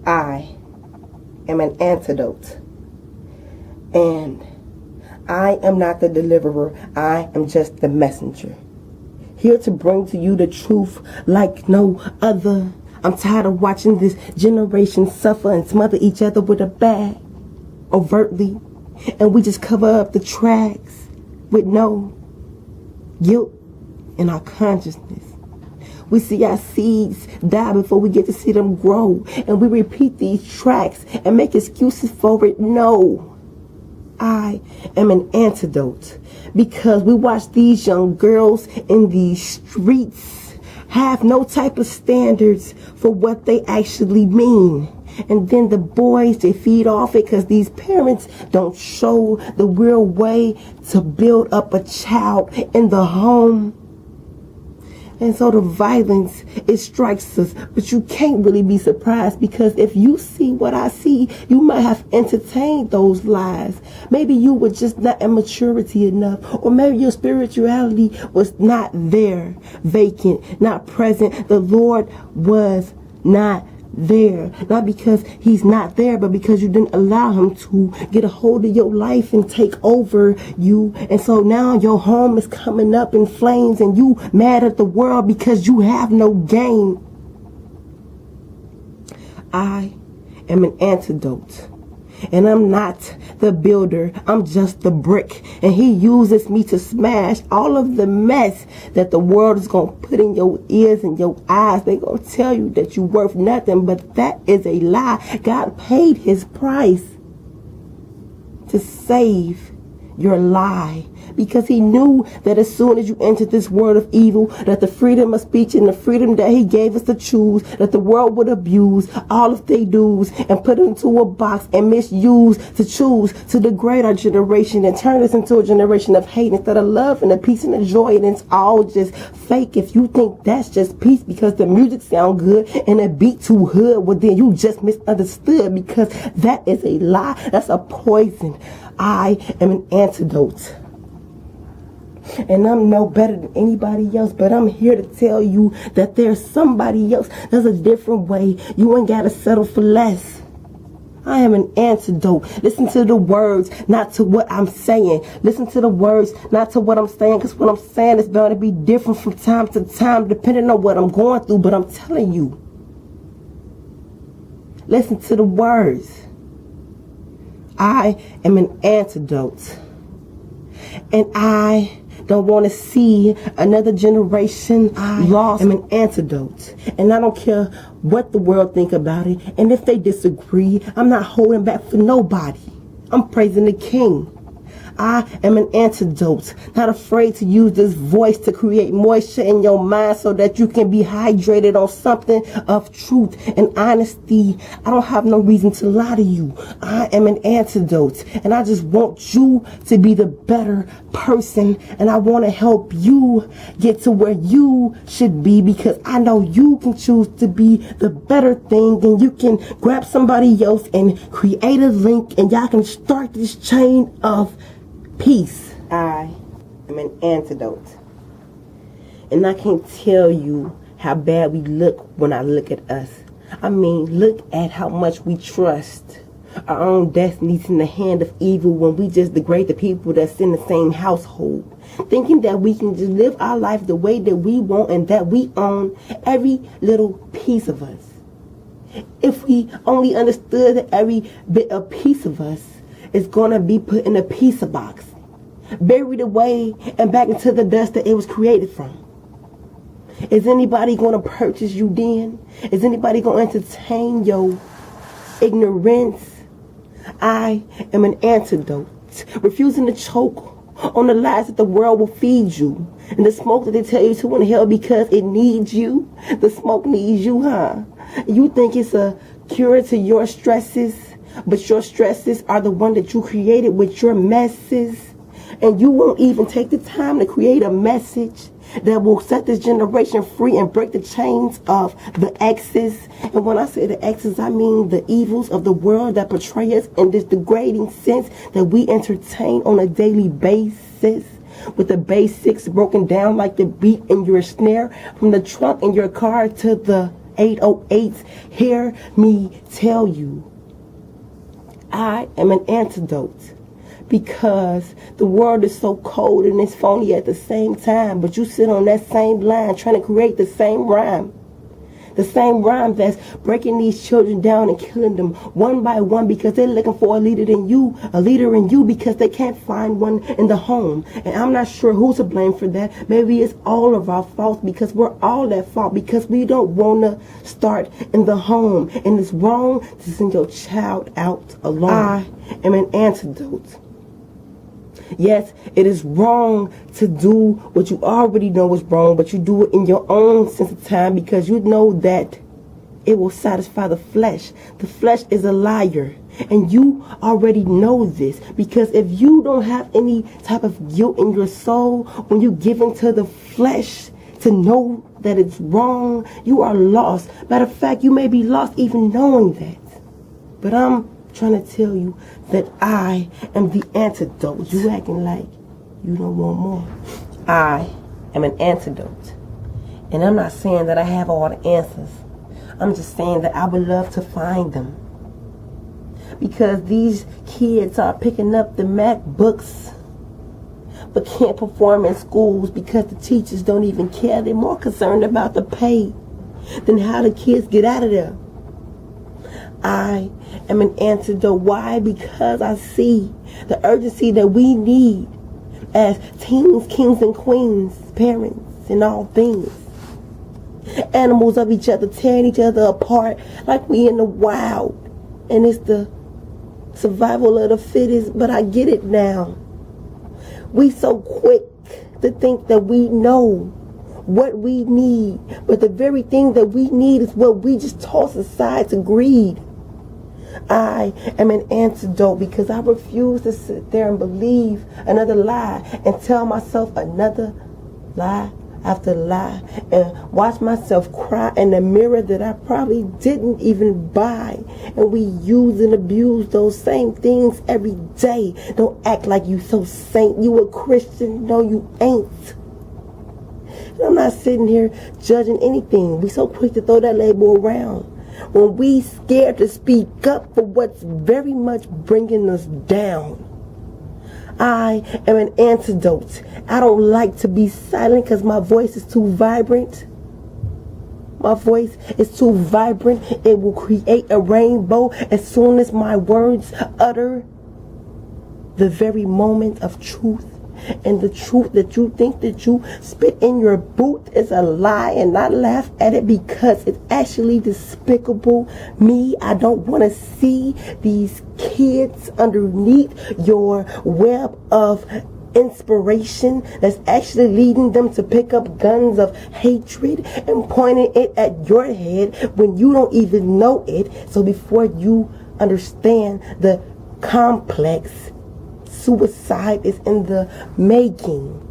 I am an antidote. And I am not the deliverer. I am just the messenger. Here to bring to you the truth like no other. I'm tired of watching this generation suffer and smother each other with a bag overtly. And we just cover up the tracks with no guilt in our consciousness. We see our seeds die before we get to see them grow. And we repeat these tracks and make excuses for it. No. I am an antidote, because we watch these young girls in these streets have no type of standards for what they actually mean. And then the boys, they feed off it because these parents don't show the real way to build up a child in the home. And so the violence, it strikes us. But you can't really be surprised, because if you see what I see, you might have entertained those lies. Maybe you were just not in maturity enough. Or maybe your spirituality was not there, vacant, not present. The Lord was not there. Not because he's not there, but because you didn't allow him to get a hold of your life and take over you. And so now your home is coming up in flames and you mad at the world because you have no game. I am an antidote. And I'm not the builder. I'm just the brick. And he uses me to smash all of the mess that the world is going to put in your ears and your eyes. They're going to tell you that you're worth nothing. But that is a lie. God paid his price to save your lie, because he knew that as soon as you entered this world of evil, that the freedom of speech and the freedom that he gave us to choose, that the world would abuse all of their dues and put it into a box and misuse to choose to degrade our generation and turn us into a generation of hate instead of love and the peace and the joy. And it's all just fake. If you think that's just peace because the music sound good and the beat too hood, well then you just misunderstood, because that is a lie. That's a poison. I am an antidote. And I'm no better than anybody else, but I'm here to tell you that there's somebody else. There's a different way. You ain't got to settle for less. I am an antidote. Listen to the words, not to what I'm saying. Listen to the words, not to what I'm saying, because what I'm saying is bound to be different from time to time, depending on what I'm going through. But I'm telling you, listen to the words. I am an antidote. And I don't want to see another generation lost. I am an antidote. And I don't care what the world think about it. And if they disagree, I'm not holding back for nobody. I'm praising the King. I am an antidote, not afraid to use this voice to create moisture in your mind so that you can be hydrated on something of truth and honesty. I don't have no reason to lie to you. I am an antidote, and I just want you to be the better person, and I want to help you get to where you should be, because I know you can choose to be the better thing, and you can grab somebody else and create a link, and y'all can start this chain of peace. I am an antidote. And I can't tell you how bad we look when I look at us. I mean, look at how much we trust our own destinies in the hand of evil when we just degrade the people that's in the same household, thinking that we can just live our life the way that we want and that we own every little piece of us. If we only understood that every bit of piece of us is going to be put in a pizza box, buried away and back into the dust that it was created from. Is anybody going to purchase you then? Is anybody going to entertain your ignorance? I am an antidote, refusing to choke on the lies that the world will feed you, and the smoke that they tell you to inhale because it needs you. The smoke needs you, huh? You think it's a cure to your stresses, but your stresses are the one that you created with your messes. And you won't even take the time to create a message that will set this generation free and break the chains of the X's. And when I say the X's, I mean the evils of the world that portray us in this degrading sense that we entertain on a daily basis, with the basics broken down like the beat in your snare, from the trunk in your car to the 808s, hear me tell you, I am an antidote. Because the world is so cold and it's phony at the same time, but you sit on that same line trying to create the same rhyme. The same rhyme that's breaking these children down and killing them one by one because they're looking for a leader in you because they can't find one in the home. And I'm not sure who's to blame for that. Maybe it's all of our fault because we're all at fault because we don't want to start in the home. And it's wrong to send your child out alone. I am an antidote. Yes, it is wrong to do what you already know is wrong, but you do it in your own sense of time because you know that it will satisfy the flesh. The flesh is a liar, and you already know this because if you don't have any type of guilt in your soul when you give into the flesh to know that it's wrong, you are lost. Matter of fact, you may be lost even knowing that. But I'm trying to tell you that I am the antidote. You acting like you don't want more. I am an antidote. And I'm not saying that I have all the answers. I'm just saying that I would love to find them. Because these kids are picking up the MacBooks but can't perform in schools because the teachers don't even care. They're more concerned about the pay than how the kids get out of there. I am an antidote. Why? Because I see the urgency that we need as teens, kings, and queens, parents, and all things. Animals of each other, tearing each other apart like we in the wild. And it's the survival of the fittest, but I get it now. We so quick to think that we know what we need, but the very thing that we need is what we just toss aside to greed. I am an antidote because I refuse to sit there and believe another lie and tell myself another lie after lie and watch myself cry in the mirror that I probably didn't even buy. And we use and abuse those same things every day. Don't act like you so saint. You a Christian. No, you ain't. And I'm not sitting here judging anything. We so quick to throw that label around when we scared to speak up for what's very much bringing us down. I am an antidote. I don't like to be silent because my voice is too vibrant. My voice is too vibrant. It will create a rainbow as soon as my words utter the very moment of truth. And the truth that you think that you spit in your boot is a lie, and I laugh at it because it's actually despicable. Me, I don't want to see these kids underneath your web of inspiration that's actually leading them to pick up guns of hatred and pointing it at your head when you don't even know it. So before you understand the complex, suicide is in the making.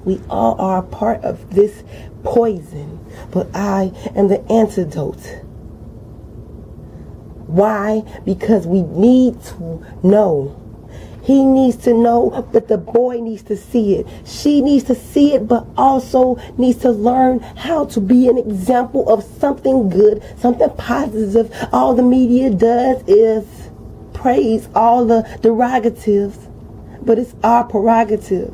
We all are a part of this poison, but I am the antidote. Why? Because we need to know. He needs to know, but the boy needs to see it. She needs to see it, but also needs to learn how to be an example of something good, something positive. All the media does is praise all the derogatives, but it's our prerogative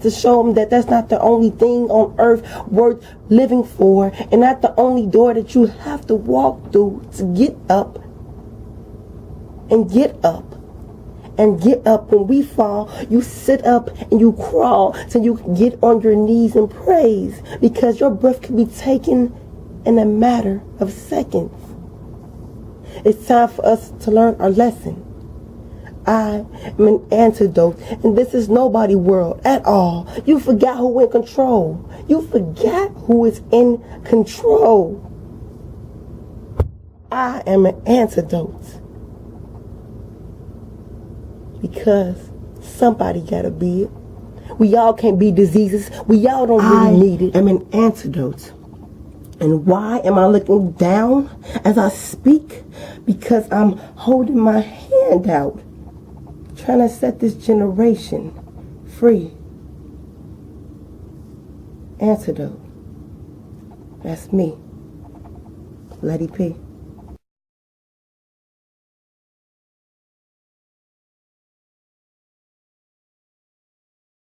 to show them that that's not the only thing on earth worth living for, and not the only door that you have to walk through to get up and get up and get up. When we fall, you sit up and you crawl till you can get on your knees and praise, because your breath can be taken in a matter of seconds. It's time for us to learn our lesson. I am an antidote, and this is nobody world at all. You forgot who in control. You forgot who is in control. I am an antidote. Because somebody gotta be it. We all can't be diseases. We all don't really need it. I am an antidote. And why am I looking down as I speak? Because I'm holding my hand out, trying to set this generation free. Antidote. That's me, Letty P.